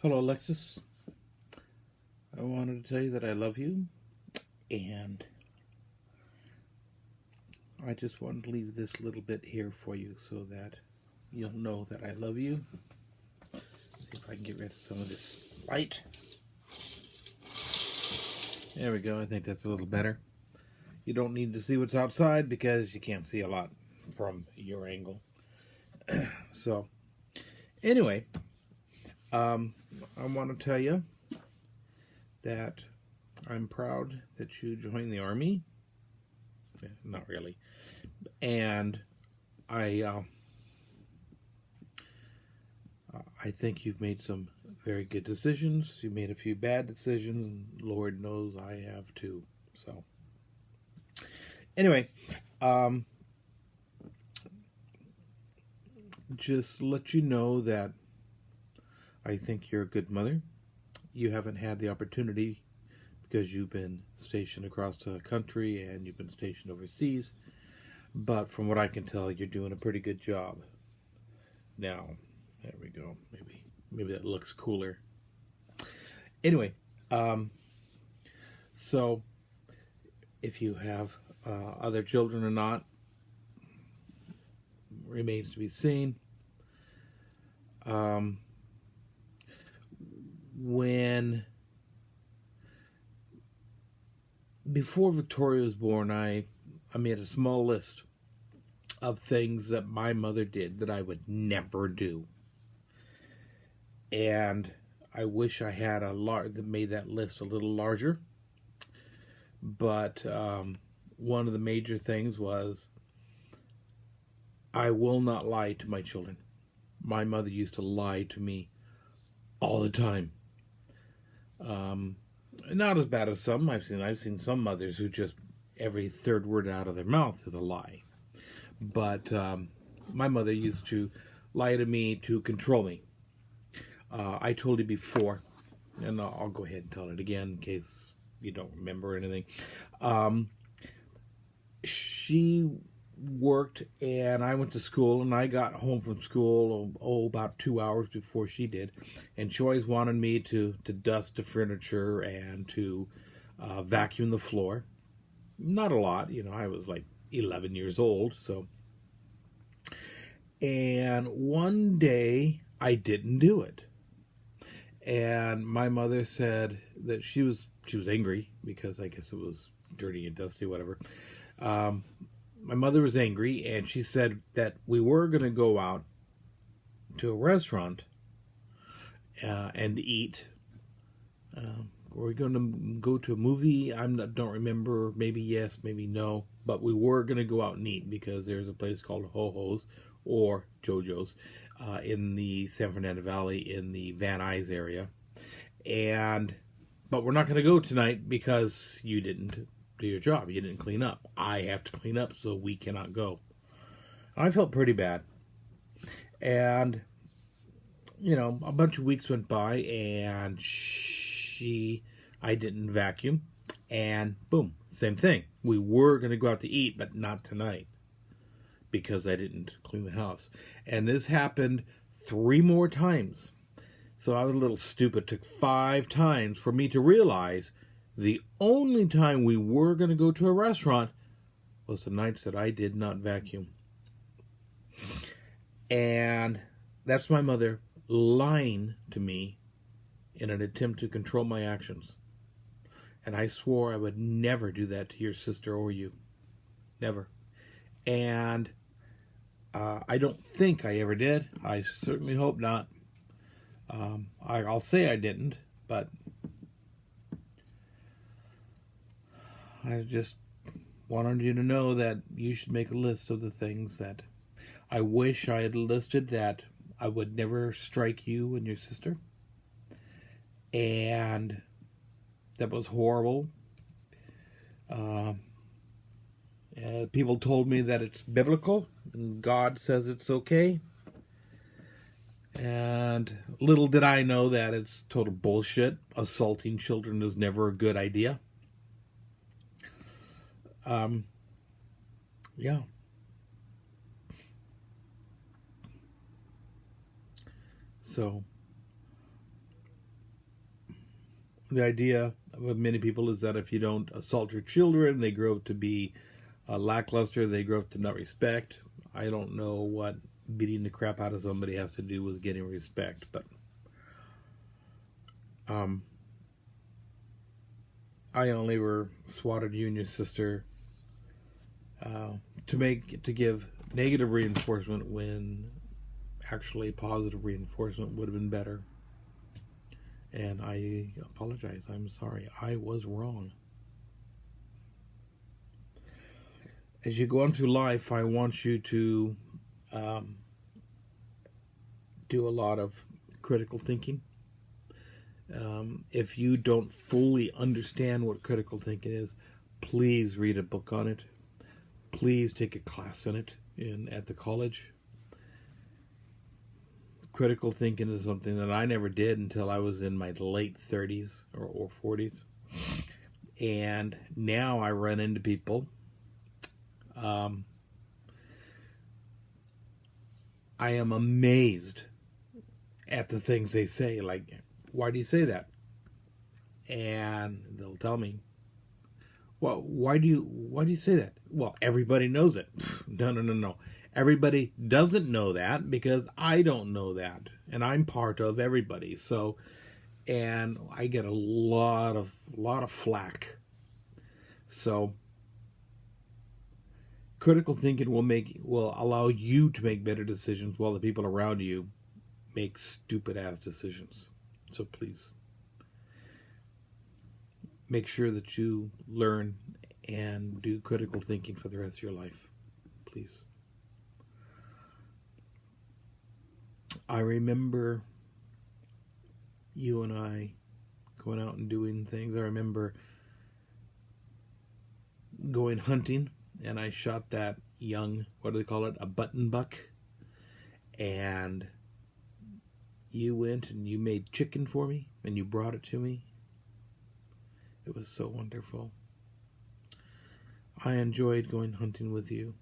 Hello, Lexus. I wanted to tell you that I love you, and I just wanted to leave this little bit here for you so that you'll know that I love you. See if I can get rid of some of this light. There we go. I think that's a little better. You don't need to see what's outside because you can't see a lot from your angle. So, anyway, I want to tell you that I'm proud that you joined the Army. Yeah, not really. And I think you've made some very good decisions. You made a few bad decisions. Lord knows I have too. So, anyway, just let you know that I think you're a good mother. You haven't had the opportunity because you've been stationed across the country and you've been stationed overseas. But from what I can tell, you're doing a pretty good job. Now, there we go. Maybe that looks cooler. Anyway, so if you have other children or not, remains to be seen. Before Victoria was born, I made a small list of things that my mother did that I would never do. And I wish I had made that list a little larger. But one of the major things was I will not lie to my children. My mother used to lie to me all the time. Not as bad as some. I've seen some mothers who just every third word out of their mouth is a lie. But my mother used to lie to me to control me. I told you before, and I'll go ahead and tell it again in case you don't remember anything. She worked, and I went to school, and I got home from school about 2 hours before she did, and she always wanted me to dust the furniture and to vacuum the floor. Not a lot, I was like 11 years old, so. And one day I didn't do it, and my mother said that she was angry because I guess it was dirty and dusty, whatever. My mother was angry, and she said that we were going to go out to a restaurant and eat. Were we going to go to a movie? Don't remember. Maybe yes, maybe no. But we were going to go out and eat because there's a place called Ho Ho's or JoJo's in the San Fernando Valley in the Van Nuys area. But we're not going to go tonight because you didn't do your job. You didn't clean up. I have to clean up, so we cannot go. I felt pretty bad. And, a bunch of weeks went by, and I didn't vacuum, and boom, same thing. We were going to go out to eat, but not tonight, because I didn't clean the house. And this happened 3 more times. So I was a little stupid. It took 5 times for me to realize the only time we were going to go to a restaurant was the nights that I did not vacuum. And that's my mother lying to me in an attempt to control my actions. And I swore I would never do that to your sister or you. Never. And I don't think I ever did. I certainly hope not. I'll say I didn't, but I just wanted you to know that you should make a list of the things that I wish I had listed that I would never strike you and your sister. And that was horrible. People told me that it's biblical and God says it's okay. And little did I know that it's total bullshit. Assaulting children is never a good idea. Yeah. So The idea of many people is that if you don't assault your children, they grow up to be lackluster, they grow up to not respect. I don't know what beating the crap out of somebody has to do with getting respect, but I only were swatted you and your sister to give negative reinforcement when actually positive reinforcement would have been better. And I apologize. I'm sorry. I was wrong. As you go on through life, I want you to do a lot of critical thinking. If you don't fully understand what critical thinking is, please read a book on it. Please take a class on it at the college. Critical thinking is something that I never did until I was in my late 30s or 40s. And now I run into people. I am amazed at the things they say. Like, why do you say that? And they'll tell me, well, why do you say that? Well, everybody knows it. No. Everybody doesn't know that because I don't know that. And I'm part of everybody. So, and I get a lot of flack. So, critical thinking will allow you to make better decisions while the people around you make stupid ass decisions. So please make sure that you learn and do critical thinking for the rest of your life. Please. I remember you and I going out and doing things. I remember going hunting, and I shot that young, what do they call it, a button buck. And you went and you made chicken for me, and you brought it to me. It was so wonderful. I enjoyed going hunting with you.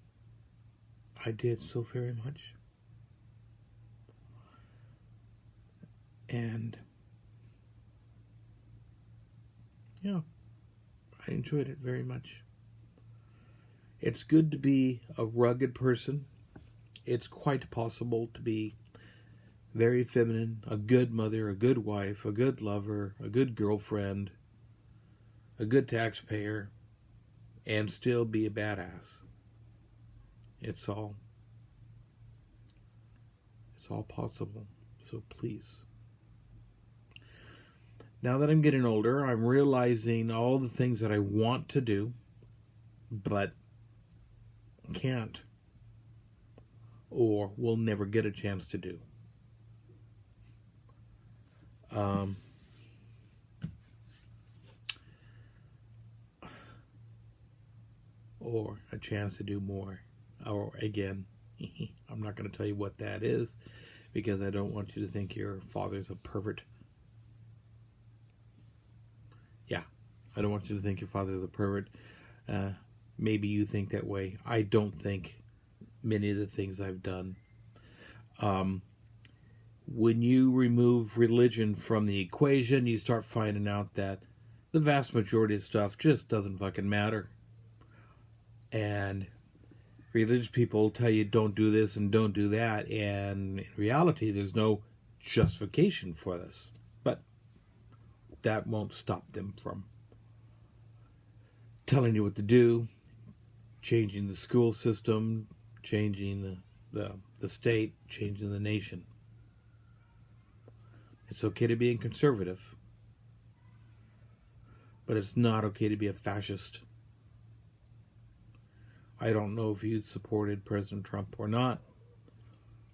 I did so very much. And yeah, I enjoyed it very much. It's good to be a rugged person. It's quite possible to be very feminine, a good mother, a good wife, a good lover, a good girlfriend, a good taxpayer, and still be a badass. It's all possible. So please. Now that I'm getting older, I'm realizing all the things that I want to do, but can't, or will never get a chance to do. Or a chance to do more. Or again, I'm not going to tell you what that is, because I don't want you to think your father's a pervert. Yeah, I don't want you to think your father's a pervert. Maybe you think that way. I don't think many of the things I've done. When you remove religion from the equation, you start finding out that the vast majority of stuff just doesn't fucking matter. And religious people tell you don't do this and don't do that, and in reality there's no justification for this. But that won't stop them from telling you what to do, changing the school system, changing the state, changing the nation. It's okay to be conservative, but it's not okay to be a fascist. I don't know if you supported President Trump or not.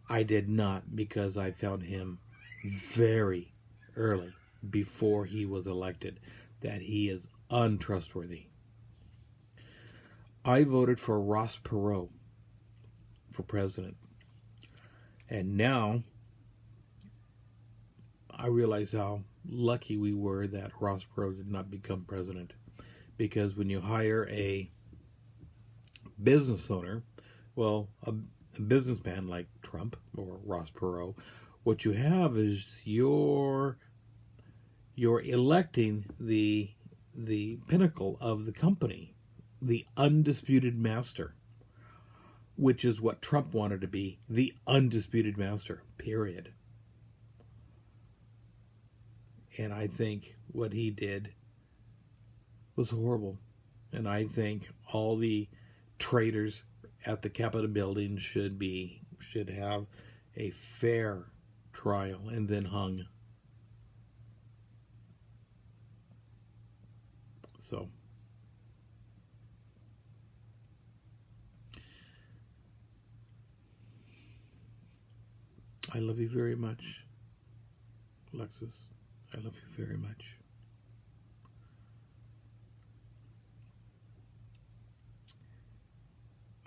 I did not, because I found him very early, before he was elected, that he is untrustworthy. I voted for Ross Perot for president. And now I realize how lucky we were that Ross Perot did not become president. Because when you hire a business owner, well, a businessman like Trump or Ross Perot, what you have is your You're electing the pinnacle of the company, the undisputed master, which is what Trump wanted to be, the undisputed master, period. And I think what he did was horrible. And I think all the traitors at the Capitol building should have a fair trial and then hung. So I love you very much, Lexus. I love you very much.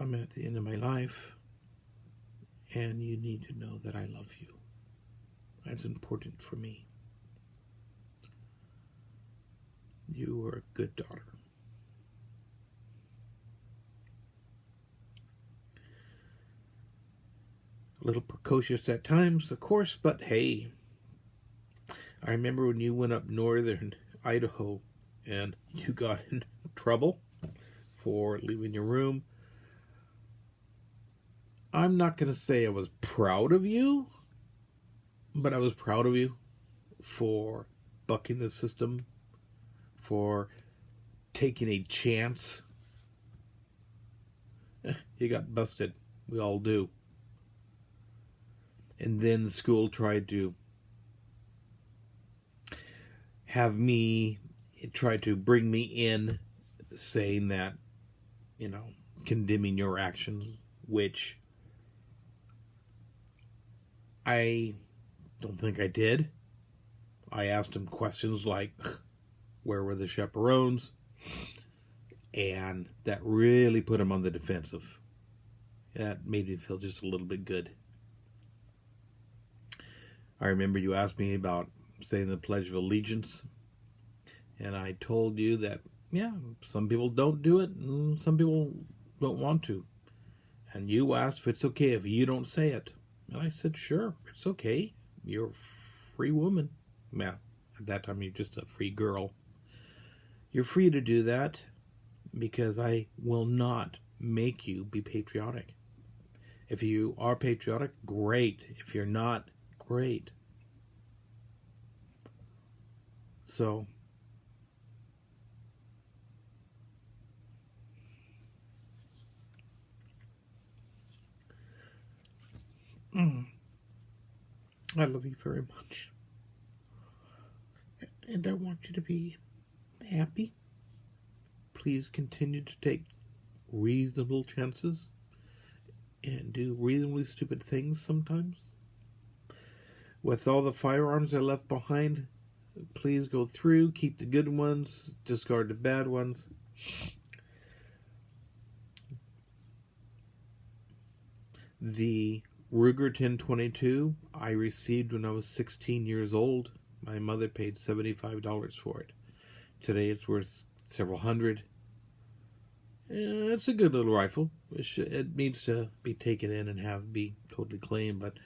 I'm at the end of my life, and you need to know that I love you. That's important for me. You were a good daughter. A little precocious at times, of course, but hey, I remember when you went up northern Idaho and you got in trouble for leaving your room. I'm not going to say I was proud of you, but I was proud of you for bucking the system, for taking a chance. You got busted. We all do. And then the school tried to bring me in, saying that, condemning your actions, which I don't think I did. I asked him questions like, where were the chaperones? And that really put him on the defensive. That made me feel just a little bit good. I remember you asked me about saying the Pledge of Allegiance. And I told you that, some people don't do it and some people don't want to. And you asked if it's okay if you don't say it. And I said, sure, it's okay. You're a free woman. At that time, you're just a free girl. You're free to do that because I will not make you be patriotic. If you are patriotic, great. If you're not, great. So, I love you very much. And I want you to be happy. Please continue to take reasonable chances and do reasonably stupid things sometimes. With all the firearms I left behind, please go through, keep the good ones, discard the bad ones. The Ruger 1022 I received when I was 16 years old. My mother paid $75 for it. Today it's worth several hundred. It's a good little rifle. It needs to be taken in and be totally clean, but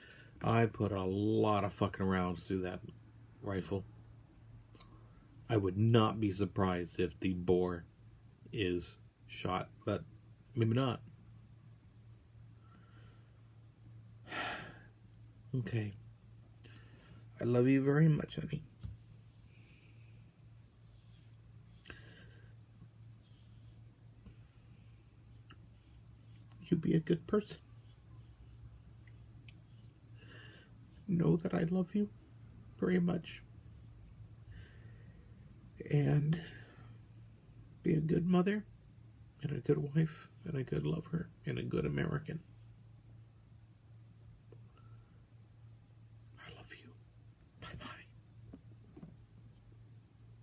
I put a lot of fucking rounds through that rifle. I would not be surprised if the bore is shot, but maybe not. Okay. I love you very much, honey. You be a good person. Know that I love you very much. And be a good mother, and a good wife, and a good lover, and a good American.